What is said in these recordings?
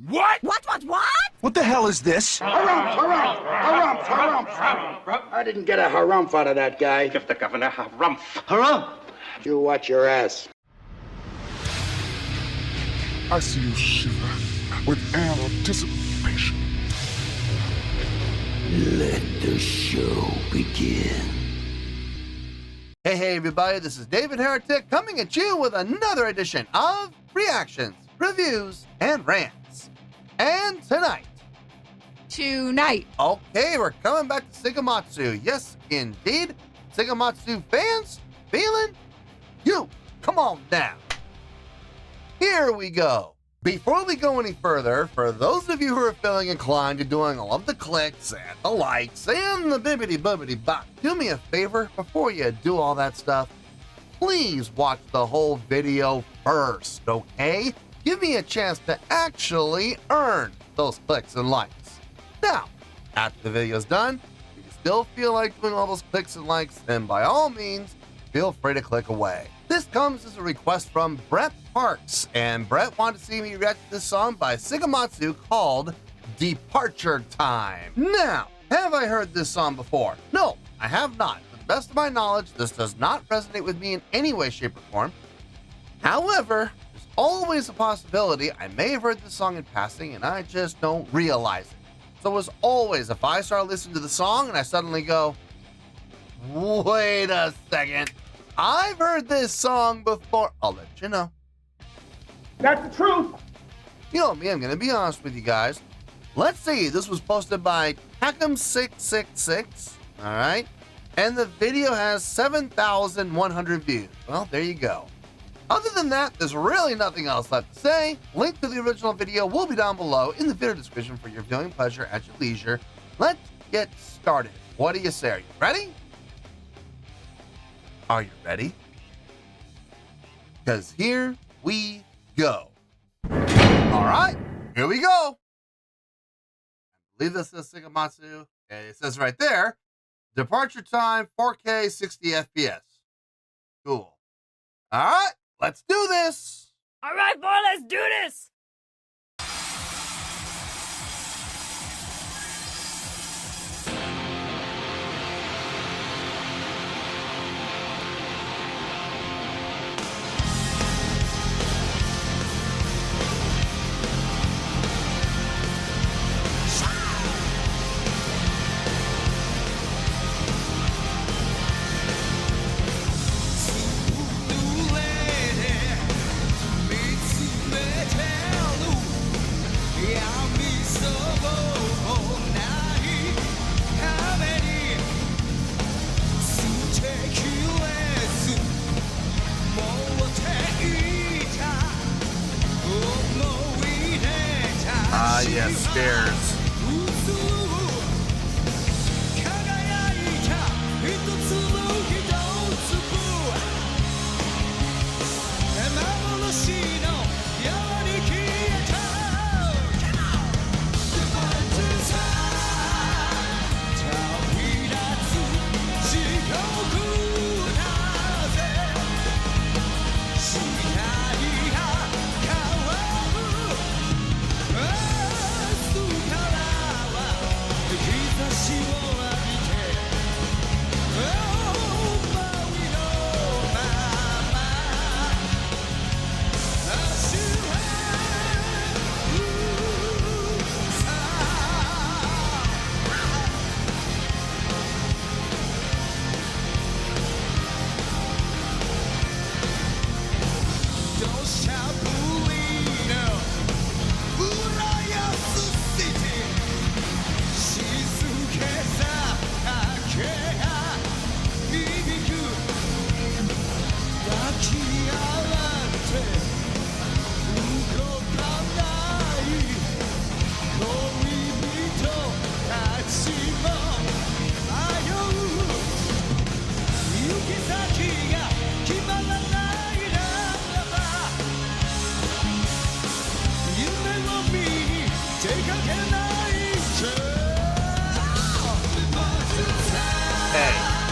What? What? What the hell is this? Harumph. I didn't get a harumph out of that guy. Give the governor harumph. Harumph! You watch your ass. I see you shiver with anticipation. Let the show begin. Hey everybody, this is David Heretic coming at you with another edition of Reactions, Reviews, and Rants. And tonight, okay, we're coming back to Seikima-II. Yes, indeed, Seikima-II fans, feeling you. Come on now. Here we go. Before we go any further, for those of you who are feeling inclined to doing all of the clicks and the likes and the bibbity-bobbity-bop, do me a favor before you do all that stuff. Please watch the whole video first, okay? Give me a chance to actually earn those clicks and likes. Now, after the video's done, if you still feel like doing all those clicks and likes, then by all means, feel free to click away. This comes as a request from Brett Parks, and Brett wanted to see me react to this song by Seikima-II called Departure Time. Now, have I heard this song before? No, I have not. To the best of my knowledge, this does not resonate with me in any way, shape, or form. However, there's always a possibility I may have heard this song in passing and I just don't realize it. So as always, if I start listening to the song and I suddenly go, wait a second, I've heard this song before, I'll let you know. That's the truth. You know me, I'm going to be honest with you guys. Let's see, this was posted by Takum666, all right? And the video has 7,100 views. Well, there you go. Other than that, there's really nothing else left to say. Link to the original video will be down below in the video description for your viewing pleasure at your leisure. Let's get started. What do you say? Are you ready? Are you ready? Because here we go. All right, here we go. I believe this is Seikima-II. Okay, it says right there, departure time 4K 60 FPS. Cool. All right, let's do this. All right, boy, let's do this. Ah, yes, stairs.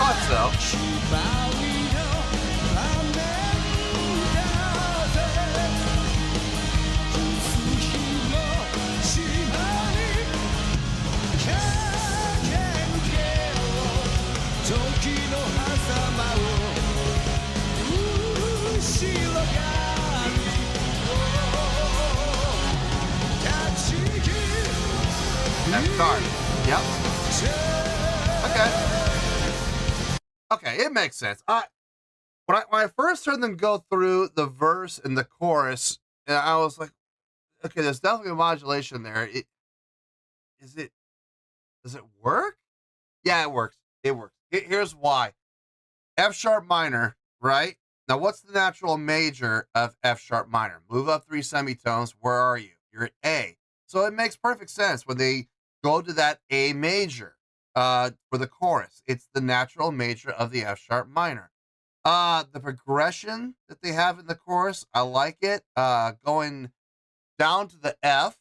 thought so. F sharp. Yep. Okay, it makes sense. When I first heard them go through the verse and the chorus, I was like, okay, there's definitely a modulation there. Does it work? Yeah, it works. It works. Here's why. F sharp minor, right? Now, what's the natural major of F sharp minor? Move up 3 semitones. Where are you? You're at A. So it makes perfect sense when they go to that A major for the chorus. It's the natural major of the F sharp minor. The progression that they have in the chorus, I like it. Going down to the F,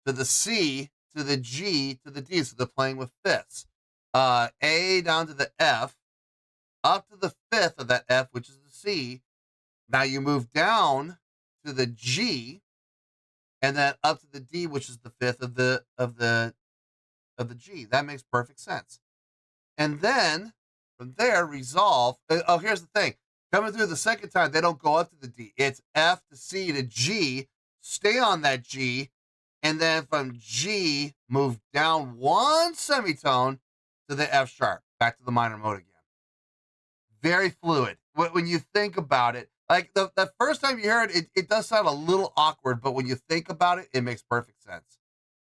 to the C, to the G, to the D. So they're playing with fifths. A down to the F, up to the fifth of that F, which is the C. Now you move down to the G, and then up to the D, which is the fifth of the G. That makes perfect sense. And then from there, resolve. Oh, here's the thing. Coming through the second time, they don't go up to the D. It's F to C to G. Stay on that G. And then from G, move down 1 semitone to the F sharp. Back to the minor mode again. Very fluid. When you think about it, like the first time you hear it, it does sound a little awkward, but when you think about it, it makes perfect sense.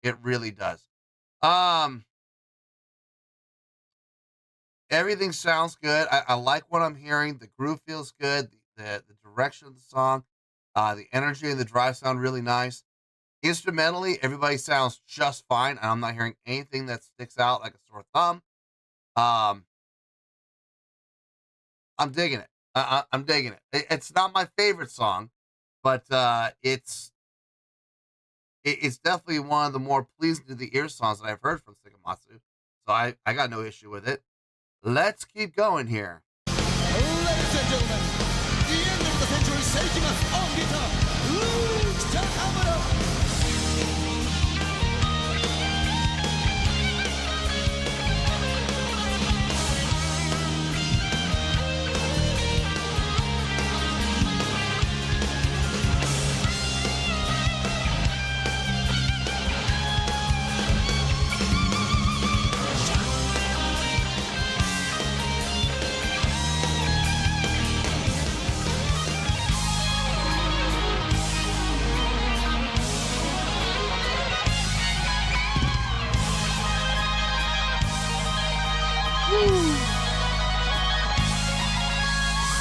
It really does. Everything sounds good. I like what I'm hearing. The groove feels good. The direction of the song, the energy and the drive sound really nice. Instrumentally, everybody sounds just fine. And I'm not hearing anything that sticks out like a sore thumb. I'm digging it. I'm digging it. It's not my favorite song, but it's definitely one of the more pleasing to the ear songs that I've heard from Seikima-II. So I got no issue with it. Let's keep going here. Ladies and gentlemen, the end of the century Seikima on guitar.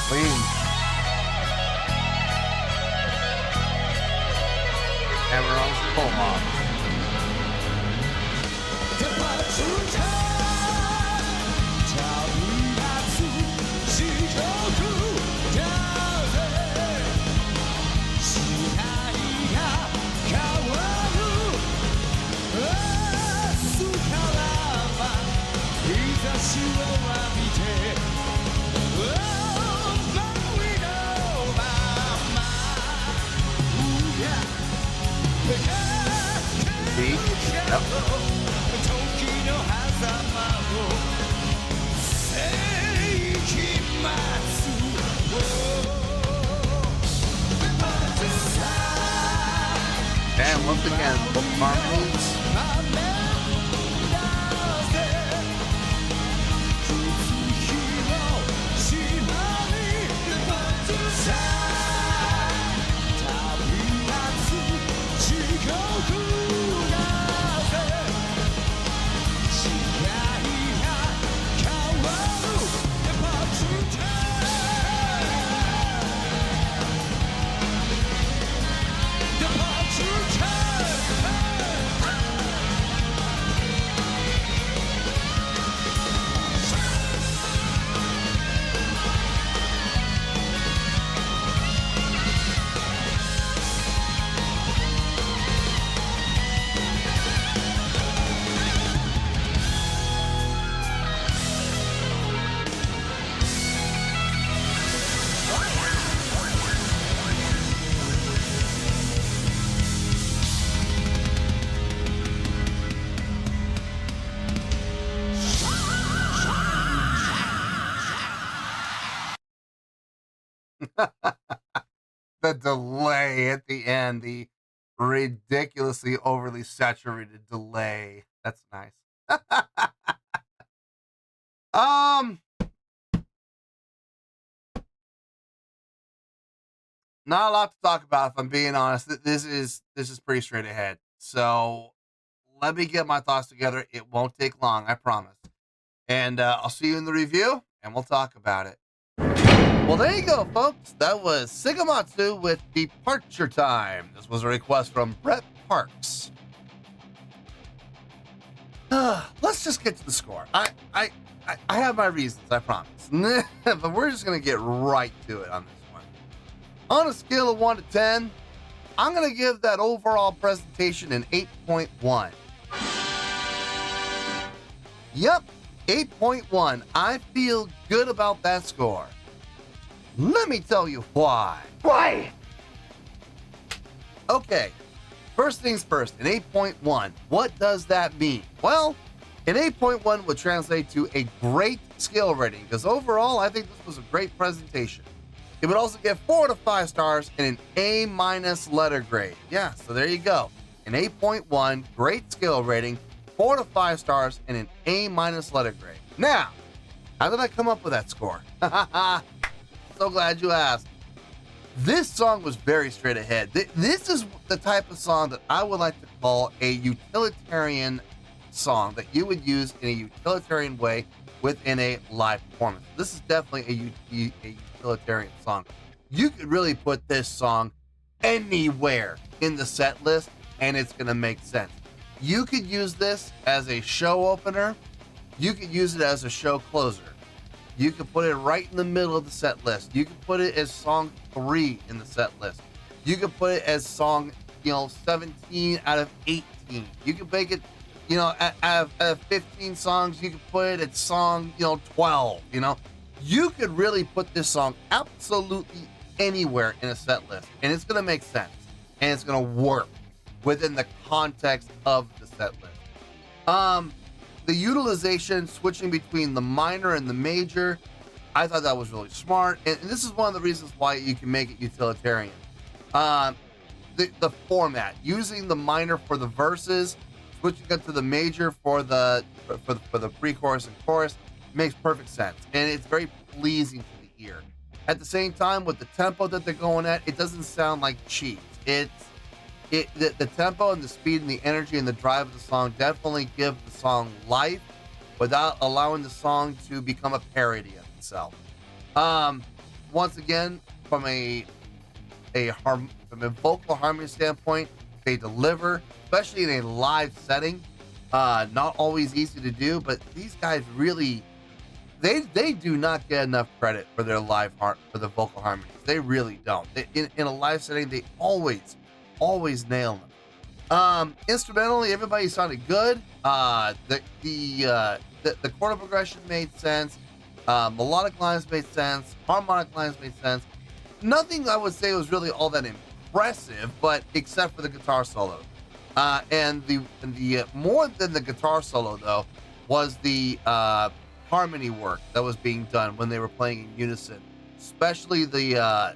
Clean. Hammer on the pull off. And once again, both harmonies. The delay at the end, the ridiculously overly saturated delay. That's nice. Not a lot to talk about, if I'm being honest. This is pretty straight ahead. So let me get my thoughts together. It won't take long, I promise. And I'll see you in the review, and we'll talk about it. Well, there you go, folks. That was Seikima-II with Departure Time. This was a request from Brett Parks. Let's just get to the score. I have my reasons, I promise. But we're just going to get right to it on this one. On a scale of 1 to 10, I'm going to give that overall presentation an 8.1. Yep, 8.1. I feel good about that score. Let me tell you why. Why? Okay, first things first, an 8.1. What does that mean? Well, an 8.1 would translate to a great skill rating, because overall, I think this was a great presentation. It would also get 4 to 5 stars and an A- letter grade. Yeah, so there you go. An 8.1, great skill rating, 4 to 5 stars, and an A- letter grade. Now, how did I come up with that score? So glad you asked. This song was very straight ahead. This is the type of song that I would like to call a utilitarian song that you would use in a utilitarian way within a live performance. This is definitely a utilitarian song. You could really put this song anywhere in the set list and it's going to make sense. You could use this as a show opener. You could use it as a show closer. You could put it right in the middle of the set list. You could put it as song 3 in the set list. You could put it as song, 17 out of 18. You could make it, out of 15 songs, you could put it at song, 12, You could really put this song absolutely anywhere in a set list, and it's going to make sense, and it's going to work within the context of the set list. The utilization, switching between the minor and the major, I thought that was really smart. And this is one of the reasons why you can make it utilitarian. The format, using the minor for the verses, switching it to the major for the pre-chorus and chorus makes perfect sense. And it's very pleasing to the ear. At the same time, with the tempo that they're going at, it doesn't sound like cheese. The tempo and the speed and the energy and the drive of the song definitely give the song life without allowing the song to become a parody of itself. Once again, from a vocal harmony standpoint, they deliver, especially in a live setting. Not always easy to do, but these guys really, they do not get enough credit for their for the vocal harmonies. They really don't. In a live setting, they always nail them. Instrumentally, everybody sounded good. The chord progression made sense. Melodic lines made sense. Harmonic lines made sense. Nothing I would say was really all that impressive, but except for the guitar solo. And the more than the guitar solo though was the harmony work that was being done when they were playing in unison, especially the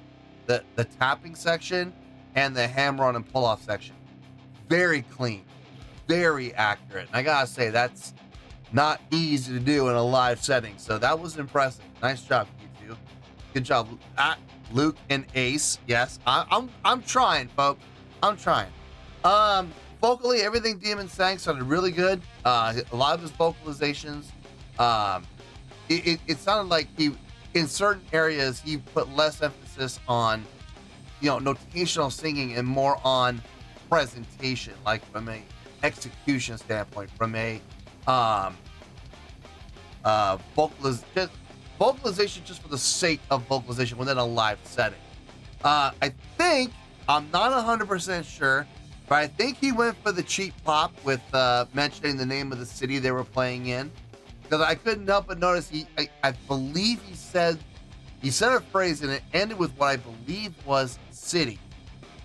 tapping section and the hammer-on and pull-off section. Very clean, very accurate. And I gotta say, that's not easy to do in a live setting, so that was impressive. Nice job, you two. Good job, Luke and Ace. Yes, I'm trying, folks. I'm trying. Vocally, everything Demon sang sounded really good. A lot of his vocalizations, it sounded like in certain areas, he put less emphasis on notational singing and more on presentation, like from a execution standpoint, from a vocalization just for the sake of vocalization within a live setting. I think, I'm not 100% sure, but I think he went for the cheap pop with mentioning the name of the city they were playing in, because I couldn't help but notice I believe he said a phrase and it ended with what I believe was city.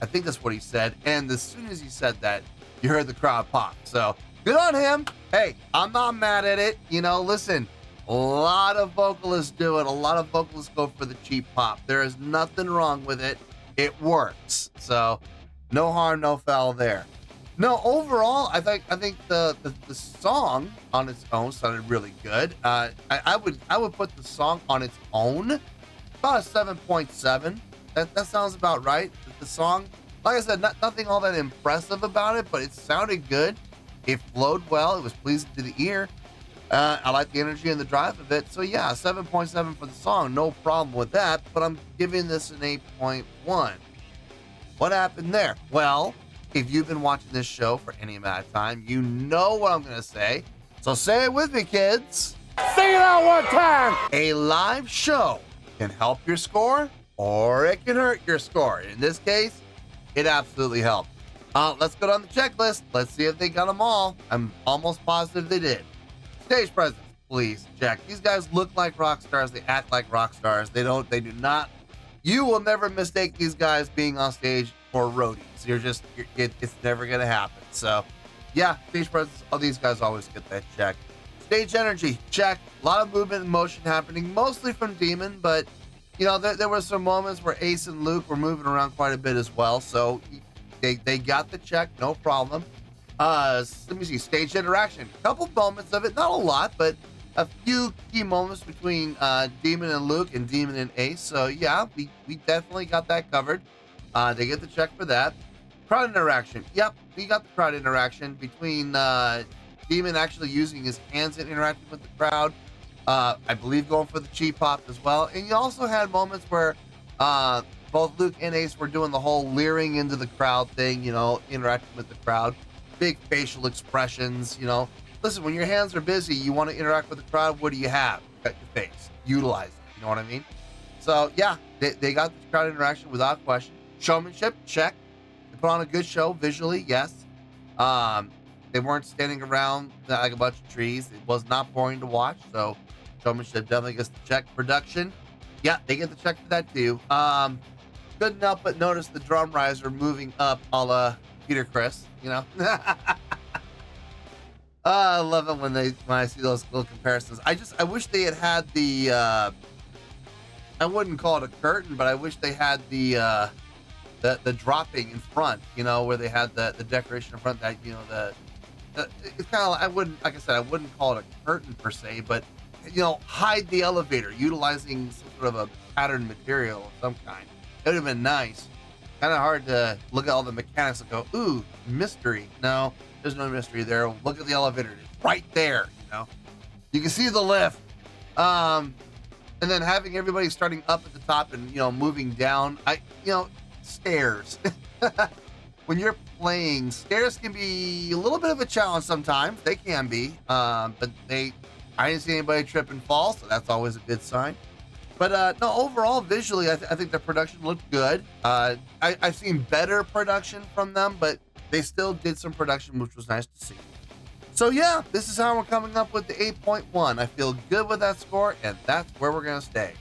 I think that's what he said. And as soon as he said that, you heard the crowd pop. So good on him. Hey, I'm not mad at it. Listen, a lot of vocalists do it. A lot of vocalists go for the cheap pop. There is nothing wrong with it. It works. So No harm, no foul there. No, overall, I think the song on its own sounded really good. I would put the song on its own about a 7.7. That sounds about right. The song, like I said, nothing all that impressive about it, but it sounded good. It flowed well. It was pleasing to the ear. I like the energy and the drive of it. So yeah, 7.7 for the song, no problem with that. But I'm giving this an 8.1. What happened there? Well, if you've been watching this show for any amount of time, you know what I'm going to say. So say it with me, kids. Say it out one time. A live show can help your score or it can hurt your score. In this case, it absolutely helped. Let's go down the checklist. Let's see if they got them all. I'm almost positive they did. Stage presence, please check. These guys look like rock stars. They act like rock stars. They do not. You will never mistake these guys being on stage for roadies. It's never going to happen. So, yeah, stage presence, all these guys always get that check. Stage energy, check. A lot of movement and motion happening, mostly from Demon, but, you know, there were some moments where Ace and Luke were moving around quite a bit as well. So, they got the check, no problem. Let me see, stage interaction. A couple moments of it, not a lot, but a few key moments between Demon and Luke and Demon and Ace. So yeah, we definitely got that covered. They get the check for that. Crowd interaction. Yep, we got the crowd interaction between Demon actually using his hands and interacting with the crowd. I believe going for the cheap pop as well. And you also had moments where both Luke and Ace were doing the whole leering into the crowd thing, you know, interacting with the crowd. Big facial expressions, you know. Listen, when your hands are busy, you want to interact with the crowd, what do you have? You got your face. Utilize it. You know what I mean? So, yeah, they got the crowd interaction without question. Showmanship, check. They put on a good show visually, yes. They weren't standing around like a bunch of trees. It was not boring to watch, so showmanship definitely gets the check. Production, yeah, they get the check for that too. Couldn't help but notice the drum riser moving up a la Peter Criss, you know? I love it when I see those little comparisons. I wish they had the I wouldn't call it a curtain, but I wish they had the dropping in front, you know, where they had the decoration in front, that, you know, it's kind of, I wouldn't call it a curtain per se, but, you know, hide the elevator utilizing some sort of a patterned material of some kind. It would have been nice. Kind of hard to look at all the mechanics and go, ooh, mystery. No, there's no mystery there. Look at the elevator. It's right there, you know. You can see the lift. And then having everybody starting up at the top and, you know, moving down. Stairs. When you're playing, stairs can be a little bit of a challenge sometimes. They can be. But I didn't see anybody trip and fall, so that's always a good sign. But no, overall, visually, I think the production looked good. I've seen better production from them, but they still did some production, which was nice to see. So yeah, this is how we're coming up with the 8.1. I feel good with that score, and that's where we're going to stay.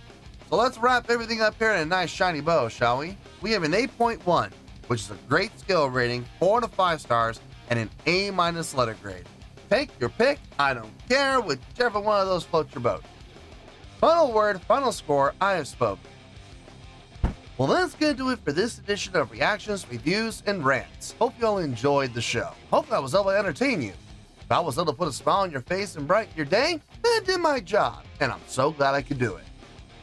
So let's wrap everything up here in a nice shiny bow, shall we? We have an 8.1, which is a great skill rating, 4 to 5 stars, and an A- letter grade. Take your pick. I don't care, whichever one of those floats your boat. Final word, final score, I have spoken. Well, that's going to do it for this edition of Reactions, Reviews, and Rants. Hope you all enjoyed the show. Hope I was able to entertain you. If I was able to put a smile on your face and brighten your day, then I did my job, and I'm so glad I could do it.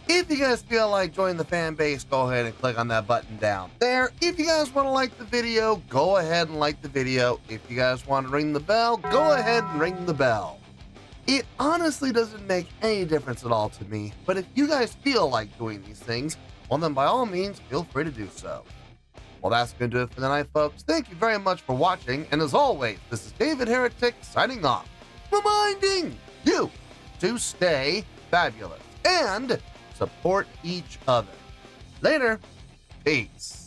If you guys feel like joining the fan base, go ahead and click on that button down there. If you guys want to like the video, go ahead and like the video. If you guys want to ring the bell, go ahead and ring the bell. It honestly doesn't make any difference at all to me, but if you guys feel like doing these things, well then by all means, feel free to do so. Well, that's going to do it for the night, folks. Thank you very much for watching, and as always, this is David Heretic signing off, reminding you to stay fabulous and support each other. Later. Peace.